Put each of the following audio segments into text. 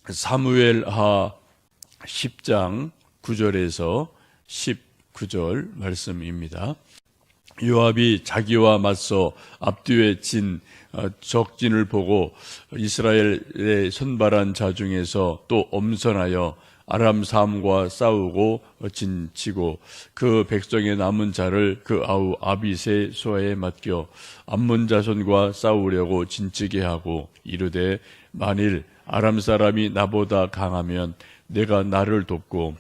사무엘하 10장 9절에서 19절 말씀입니다. 요압이 자기와 맞서 앞뒤에 진 적진을 보고 이스라엘의 선발한 자 중에서 또 엄선하여 아람 사람과 싸우고 진치고 그 백성의 남은 자를 그 아우 아빗의 소에 맡겨 암몬 자손과 싸우려고 진치게 하고 이르되 만일 아람 사람이 나보다 강하면 내가 나를 돕고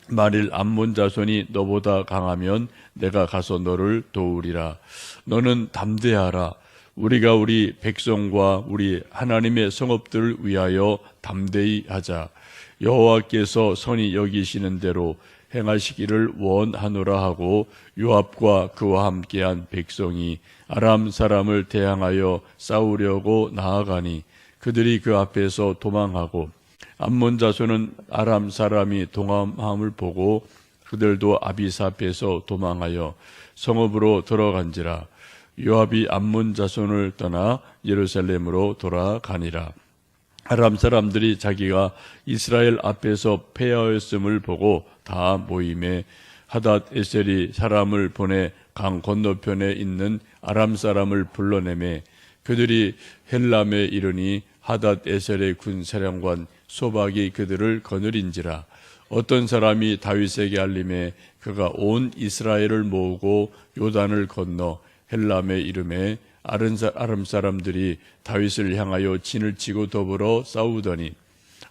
만일 암몬 자손이 너보다 강하면 내가 가서 너를 도우리라. 너는 담대하라. 우리가 우리 백성과 우리 하나님의 성읍들을 위하여 담대히 하자. 여호와께서 선히 여기시는 대로 행하시기를 원하노라 하고 요압과 그와 함께한 백성이 아람 사람을 대항하여 싸우려고 나아가니 그들이 그 앞에서 도망하고 암몬 자손은 아람 사람이 동함을 보고 그들도 아빗 앞에서 도망하여 성읍으로 들어간지라. 요압이 암몬 자손을 떠나 예루살렘으로 돌아가니라. 아람 사람들이 자기가 이스라엘 앞에서 패하였음을 보고 다 모임에 하닷 에셀이 사람을 보내 강 건너편에 있는 아람 사람을 불러내매 그들이 헬람에 이르니 하닷 에셀의 군 사령관 소박이 그들을 거느린지라. 어떤 사람이 다윗에게 알림해 그가 온 이스라엘을 모으고 요단을 건너 헬람에 이름에 아람 사람들이 다윗을 향하여 진을 치고 더불어 싸우더니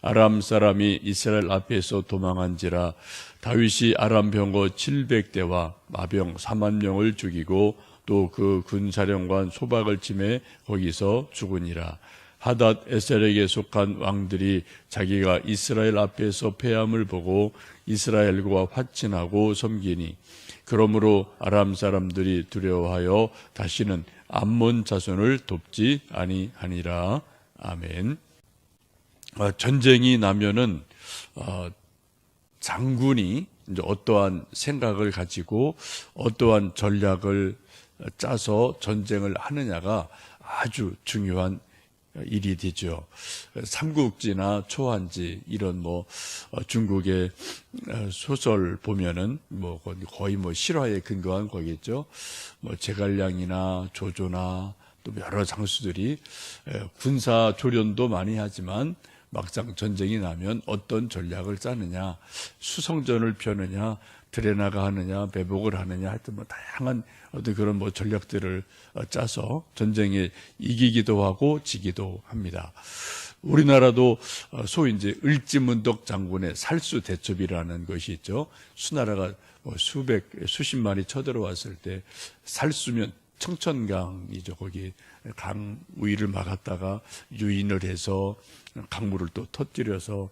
아람 사람이 이스라엘 앞에서 도망한지라. 다윗이 아람 병거 700대와 마병 4만 명을 죽이고 또 그 군사령관 소박을 치매 거기서 죽으니라. 하닷 에셀에게 속한 왕들이 자기가 이스라엘 앞에서 패함을 보고 이스라엘과 화친하고 섬기니 그러므로 아람 사람들이 두려워하여 다시는 암몬 자손을 돕지 아니하니라. 아멘. 전쟁이 나면은 장군이 이제 어떠한 생각을 가지고 어떠한 전략을 짜서 전쟁을 하느냐가 아주 중요한 일이 되죠. 삼국지나 초한지 이런 중국의 소설 보면은 거의 실화에 근거한 거겠죠. 제갈량이나 조조나 또 여러 장수들이 군사 조련도 많이 하지만 막상 전쟁이 나면 어떤 전략을 짜느냐, 수성전을 펴느냐, 들여나가 하느냐, 배복을 하느냐, 하여튼 다양한 어떤 그런 전략들을 짜서 전쟁에 이기기도 하고 지기도 합니다. 우리나라도 소위 이제 을지문덕 장군의 살수대첩이라는 것이 있죠. 수나라가 수십만이 쳐들어왔을 때 살수면 청천강이죠. 거기 강 위를 막았다가 유인을 해서 강물을 또 터뜨려서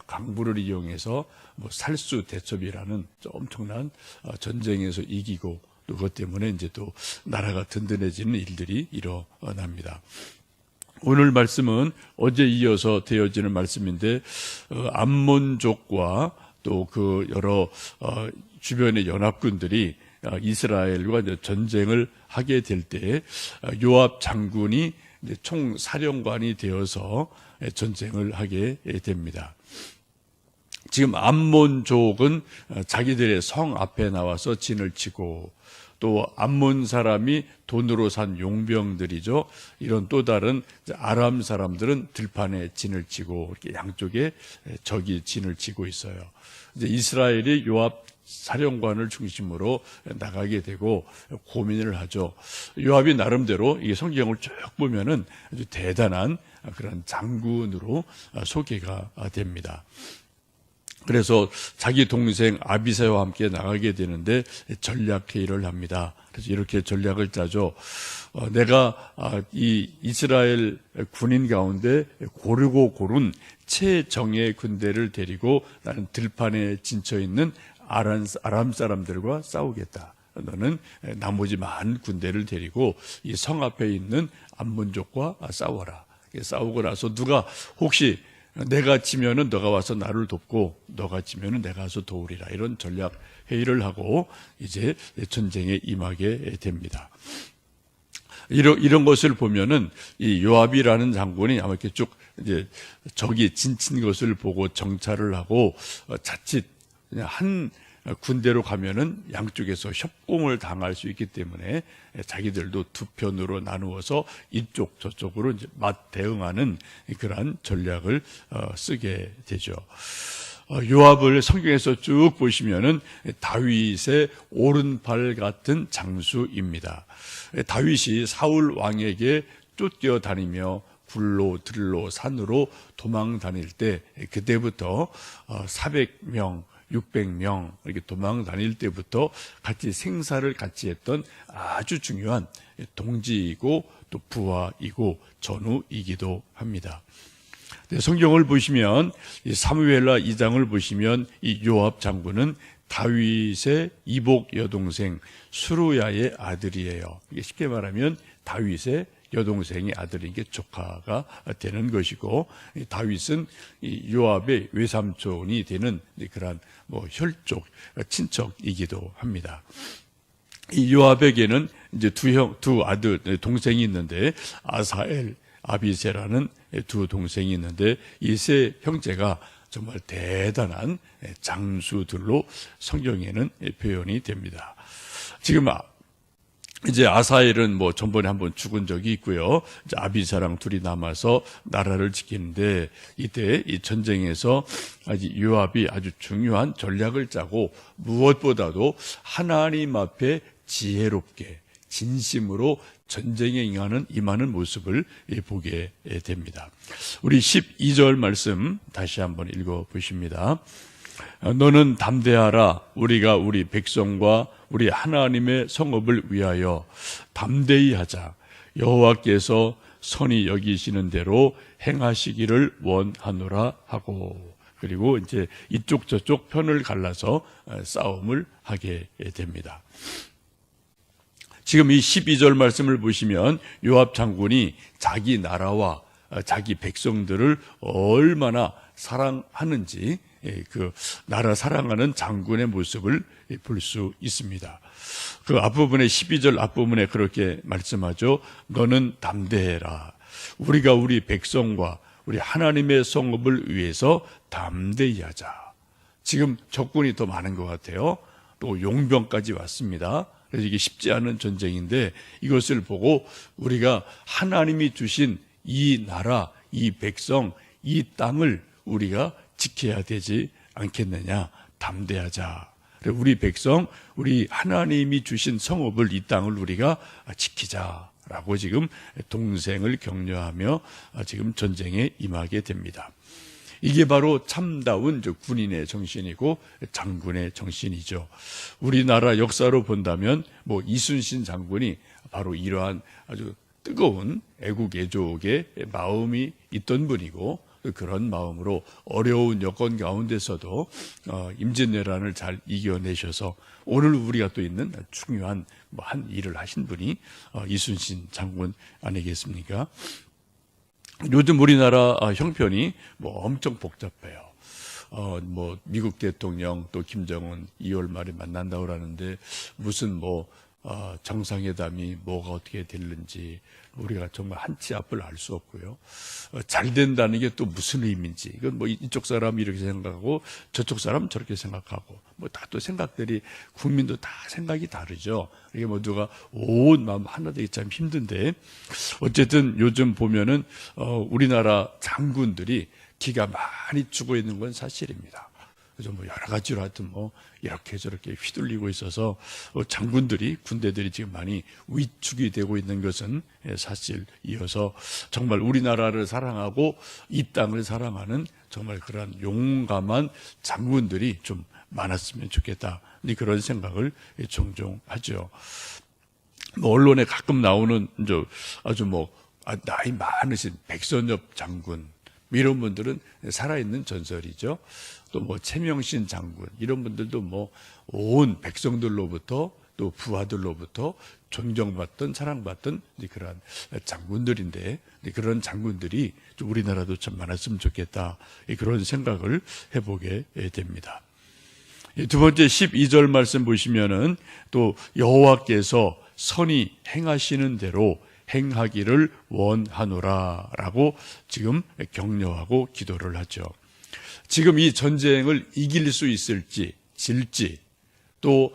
강물을 이용해서 살수대첩이라는 엄청난 전쟁에서 이기고 또 그것 때문에 이제 또 나라가 든든해지는 일들이 일어납니다. 오늘 말씀은 어제 이어서 되어지는 말씀인데 암몬족과 또 그 여러 주변의 연합군들이 이스라엘과 이제 전쟁을 하게 될 때 요압 장군이 이제 총사령관이 되어서 전쟁을 하게 됩니다. 지금 암몬족은 자기들의 성 앞에 나와서 진을 치고 또 암몬 사람이 돈으로 산 용병들이죠. 이런 또 다른 아람 사람들은 들판에 진을 치고 이렇게 양쪽에 적이 진을 치고 있어요. 이제 이스라엘이 요압 사령관을 중심으로 나가게 되고 고민을 하죠. 요압이 나름대로 이 성경을 쭉 보면은 아주 대단한 그런 장군으로 소개가 됩니다. 그래서 자기 동생 아비새와 함께 나가게 되는데 전략회의를 합니다. 그래서 이렇게 전략을 짜죠. 내가 이 이스라엘 군인 가운데 고르고 고른 최정예 군대를 데리고 나는 들판에 진쳐 있는 아람 사람들과 싸우겠다. 너는 나머지 많은 군대를 데리고 이 성 앞에 있는 암몬족과 싸워라. 싸우고 나서 누가 혹시 내가 지면은 너가 와서 나를 돕고 너가 지면은 내가 와서 도우리라. 이런 전략 회의를 하고 이제 전쟁에 임하게 됩니다. 이런 것을 보면은 이 요압이라는 장군이 아마 이렇게 쭉 이제 적이 진친 것을 보고 정찰을 하고 자칫 그냥 한 군대로 가면은 양쪽에서 협공을 당할 수 있기 때문에 자기들도 두 편으로 나누어서 이쪽 저쪽으로 이제 맞대응하는 그러한 전략을 쓰게 되죠. 요압을 성경에서 쭉 보시면은 다윗의 오른팔 같은 장수입니다. 다윗이 사울 왕에게 쫓겨다니며 굴로 들로 산으로 도망 다닐 때 그때부터 400명 600명 이렇게 도망 다닐 때부터 같이 생사를 같이 했던 아주 중요한 동지이고 또 부하이고 전우이기도 합니다. 성경을 보시면 사무엘하 2장을 보시면 이 요압 장군은 다윗의 이복 여동생 수루야의 아들이에요. 이게 쉽게 말하면 다윗의 여동생의 아들인 게 조카가 되는 것이고, 다윗은 이 요압의 외삼촌이 되는 그러한 혈족 친척이기도 합니다. 이 요압에게는 이제 두 아들 동생이 있는데 아사엘, 아비세라는 두 동생이 있는데 이 세 형제가 정말 대단한 장수들로 성경에는 표현이 됩니다. 지금 이제 아사엘은 전번에 한번 죽은 적이 있고요. 이제 아비사랑 둘이 남아서 나라를 지키는데 이때 이 전쟁에서 요압이 아주 중요한 전략을 짜고 무엇보다도 하나님 앞에 지혜롭게 진심으로 전쟁에 임하는 모습을 보게 됩니다. 우리 12절 말씀 다시 한번 읽어보십니다. 너는 담대하라. 우리가 우리 백성과 우리 하나님의 성읍을 위하여 담대히 하자. 여호와께서 선히 여기시는 대로 행하시기를 원하노라 하고, 그리고 이제 이쪽 저쪽 편을 갈라서 싸움을 하게 됩니다. 지금 이 12절 말씀을 보시면 요압 장군이 자기 나라와 자기 백성들을 얼마나 사랑하는지 그 나라 사랑하는 장군의 모습을 볼 수 있습니다. 그 앞부분에 12절 앞부분에 그렇게 말씀하죠. 너는 담대해라. 우리가 우리 백성과 우리 하나님의 성읍을 위해서 담대히 하자. 지금 적군이 더 많은 것 같아요. 또 용병까지 왔습니다. 그래서 이게 쉽지 않은 전쟁인데 이것을 보고 우리가 하나님이 주신 이 나라, 이 백성, 이 땅을 우리가 지켜야 되지 않겠느냐. 담대하자. 우리 백성, 우리 하나님이 주신 성읍을, 이 땅을 우리가 지키자라고 지금 동생을 격려하며 지금 전쟁에 임하게 됩니다. 이게 바로 참다운 군인의 정신이고 장군의 정신이죠. 우리나라 역사로 본다면 이순신 장군이 바로 이러한 아주 뜨거운 애국 애족의 마음이 있던 분이고, 그런 마음으로 어려운 여건 가운데서도 임진왜란을 잘 이겨내셔서 오늘 우리가 또 있는 중요한 한 일을 하신 분이 이순신 장군 아니겠습니까? 요즘 우리나라 형편이 엄청 복잡해요. 미국 대통령 또 김정은 2월 말에 만난다고 그러는데 무슨 정상회담이 뭐가 어떻게 될는지 우리가 정말 한치 앞을 알 수 없고요. 잘 된다는 게 또 무슨 의미인지, 이건 이쪽 사람이 이렇게 생각하고 저쪽 사람 저렇게 생각하고 다 또 생각들이, 국민도 다 생각이 다르죠. 이게 누가 온 마음 하나 되기 참 힘든데, 어쨌든 요즘 보면은 우리나라 장군들이 기가 많이 죽어 있는 건 사실입니다. 그래서 여러 가지로 하여튼 이렇게 저렇게 휘둘리고 있어서 장군들이, 군대들이 지금 많이 위축이 되고 있는 것은 사실이어서 정말 우리나라를 사랑하고 이 땅을 사랑하는 정말 그런 용감한 장군들이 좀 많았으면 좋겠다, 그런 생각을 종종 하죠. 언론에 가끔 나오는 아주 나이 많으신 백선엽 장군, 이런 분들은 살아있는 전설이죠. 또 최명신 장군, 이런 분들도 온 백성들로부터 또 부하들로부터 존경받던 사랑받던 그런 장군들인데, 그런 장군들이 좀 우리나라도 참 많았으면 좋겠다, 그런 생각을 해보게 됩니다. 두 번째 12절 말씀 보시면은 또 여호와께서 선히 행하시는 대로 행하기를 원하노라라고 지금 격려하고 기도를 하죠. 지금 이 전쟁을 이길 수 있을지 질지 또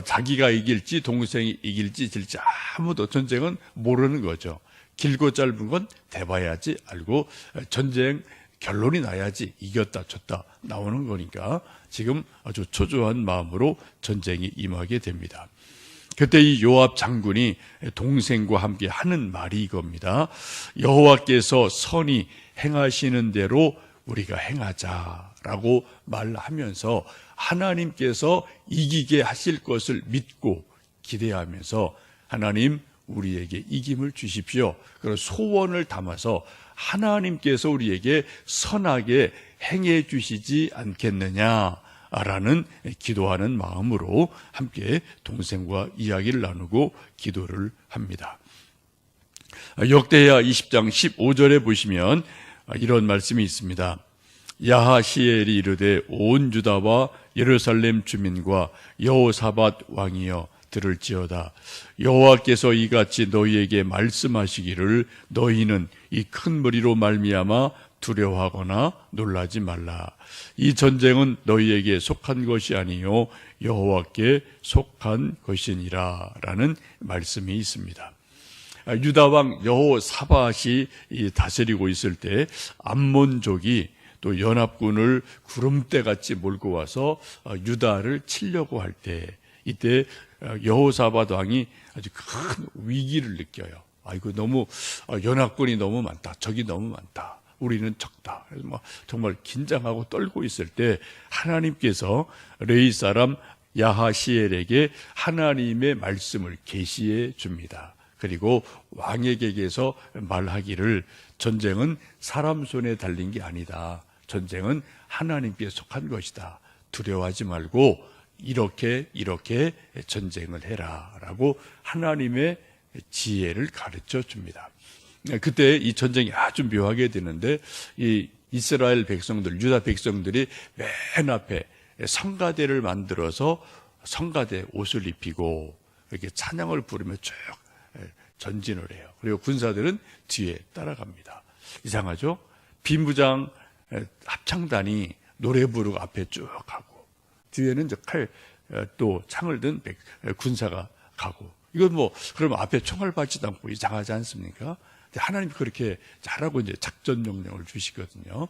자기가 이길지 동생이 이길지 질지 아무도 전쟁은 모르는 거죠. 길고 짧은 건 대봐야지 알고 전쟁 결론이 나야지 이겼다 졌다 나오는 거니까 지금 아주 초조한 마음으로 전쟁이 임하게 됩니다. 그때 이 요압 장군이 동생과 함께 하는 말이 이겁니다. 여호와께서 선히 행하시는 대로 우리가 행하자라고 말하면서 하나님께서 이기게 하실 것을 믿고 기대하면서 하나님 우리에게 이김을 주십시오. 그런 소원을 담아서 하나님께서 우리에게 선하게 행해 주시지 않겠느냐라는 기도하는 마음으로 함께 동생과 이야기를 나누고 기도를 합니다. 역대하 20장 15절에 보시면 이런 말씀이 있습니다. 야하시엘이 이르되 온 유다와 예루살렘 주민과 여호사밧 왕이여 들을지어다. 여호와께서 이같이 너희에게 말씀하시기를 너희는 이 큰 무리로 말미암아 두려워하거나 놀라지 말라. 이 전쟁은 너희에게 속한 것이 아니요 여호와께 속한 것이니라 라는 말씀이 있습니다. 유다 왕 여호사밧이 다스리고 있을 때 암몬족이 또 연합군을 구름대같이 몰고 와서 유다를 치려고 할 때 이때 여호사밧 왕이 아주 큰 위기를 느껴요. 아이고 너무 연합군이 너무 많다. 적이 너무 많다. 우리는 적다. 그래서 정말 긴장하고 떨고 있을 때 하나님께서 레위 사람 야하시엘에게 하나님의 말씀을 계시해 줍니다. 그리고 왕에게서 말하기를 전쟁은 사람 손에 달린 게 아니다. 전쟁은 하나님께 속한 것이다. 두려워하지 말고 이렇게 전쟁을 해라 라고 하나님의 지혜를 가르쳐 줍니다. 그때 이 전쟁이 아주 묘하게 되는데 이 이스라엘 백성들, 유다 백성들이 맨 앞에 성가대를 만들어서 성가대 옷을 입히고 이렇게 찬양을 부르며 쭉 전진을 해요. 그리고 군사들은 뒤에 따라갑니다. 이상하죠? 비무장 합창단이 노래 부르고 앞에 쭉 가고 뒤에는 이제 또 창을 든 군사가 가고 이건 그러면 앞에 총알 받지도 않고 이상하지 않습니까? 하나님이 그렇게 잘하고 이제 작전 명령을 주시거든요.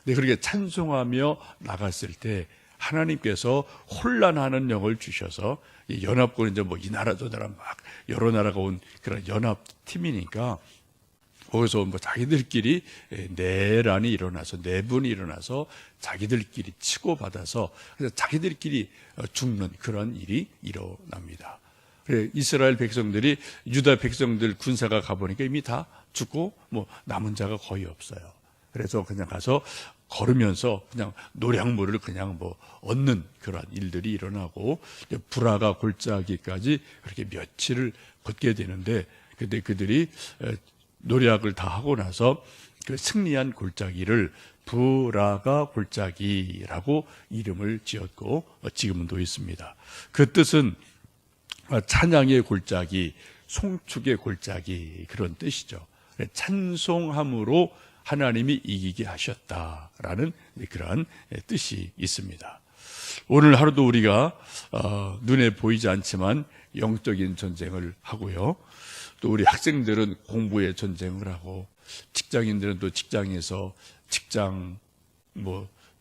근데 그렇게 찬송하며 나갔을 때 하나님께서 혼란하는 영을 주셔서 이 연합군은 이제 이 나라 저 나라 막 여러 나라가 온 그런 연합팀이니까 거기서 자기들끼리 내란이 일어나서 내분이 일어나서 자기들끼리 치고받아서 그래서 자기들끼리 죽는 그런 일이 일어납니다. 이스라엘 백성들이 유다 백성들 군사가 가보니까 이미 다 죽고 남은 자가 거의 없어요. 그래서 그냥 가서 걸으면서 그냥 노량물을 그냥 얻는 그런 일들이 일어나고 불화가 골짜기까지 그렇게 며칠을 걷게 되는데 근데 그들이 노략을 다 하고 나서 그 승리한 골짜기를 브라가 골짜기라고 이름을 지었고 지금도 있습니다. 그 뜻은 찬양의 골짜기, 송축의 골짜기 그런 뜻이죠. 찬송함으로 하나님이 이기게 하셨다라는 그런 뜻이 있습니다. 오늘 하루도 우리가 눈에 보이지 않지만 영적인 전쟁을 하고요. 또 우리 학생들은 공부의 전쟁을 하고 직장인들은 또 직장에서 직장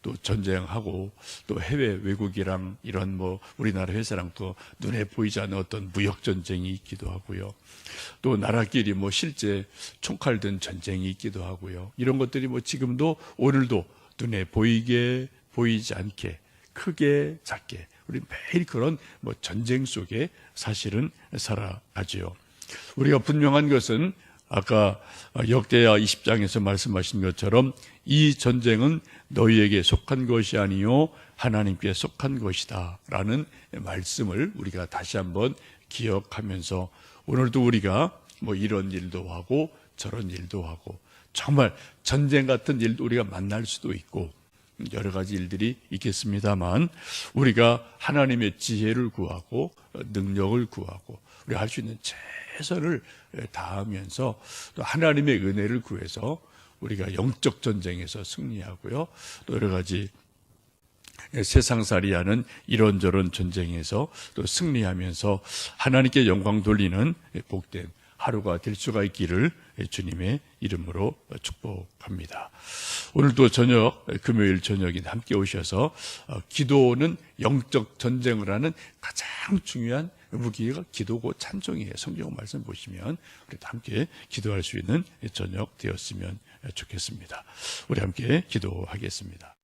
또 전쟁하고 또 해외 외국이랑 이런 우리나라 회사랑 또 눈에 보이지 않는 어떤 무역 전쟁이 있기도 하고요. 또 나라끼리 실제 총칼 든 전쟁이 있기도 하고요. 이런 것들이 지금도 오늘도 눈에 보이지 않게 크게 작게 우리 매일 그런 전쟁 속에 사실은 살아가지요. 우리가 분명한 것은 아까 역대하 20장에서 말씀하신 것처럼 이 전쟁은 너희에게 속한 것이 아니요 하나님께 속한 것이다 라는 말씀을 우리가 다시 한번 기억하면서 오늘도 우리가 이런 일도 하고 저런 일도 하고 정말 전쟁 같은 일도 우리가 만날 수도 있고 여러 가지 일들이 있겠습니다만 우리가 하나님의 지혜를 구하고 능력을 구하고 우리가 할 수 있는 최선을 다하면서 또 하나님의 은혜를 구해서 우리가 영적 전쟁에서 승리하고요. 또 여러 가지 세상살이하는 이런저런 전쟁에서 또 승리하면서 하나님께 영광 돌리는 복된 하루가 될 수가 있기를 주님의 이름으로 축복합니다. 오늘도 금요일 저녁에 함께 오셔서 기도는 영적 전쟁을 하는 가장 중요한 무기가 기도고 찬송이에요. 성경 말씀 보시면 우리도 함께 기도할 수 있는 저녁 되었으면 좋겠습니다. 우리 함께 기도하겠습니다.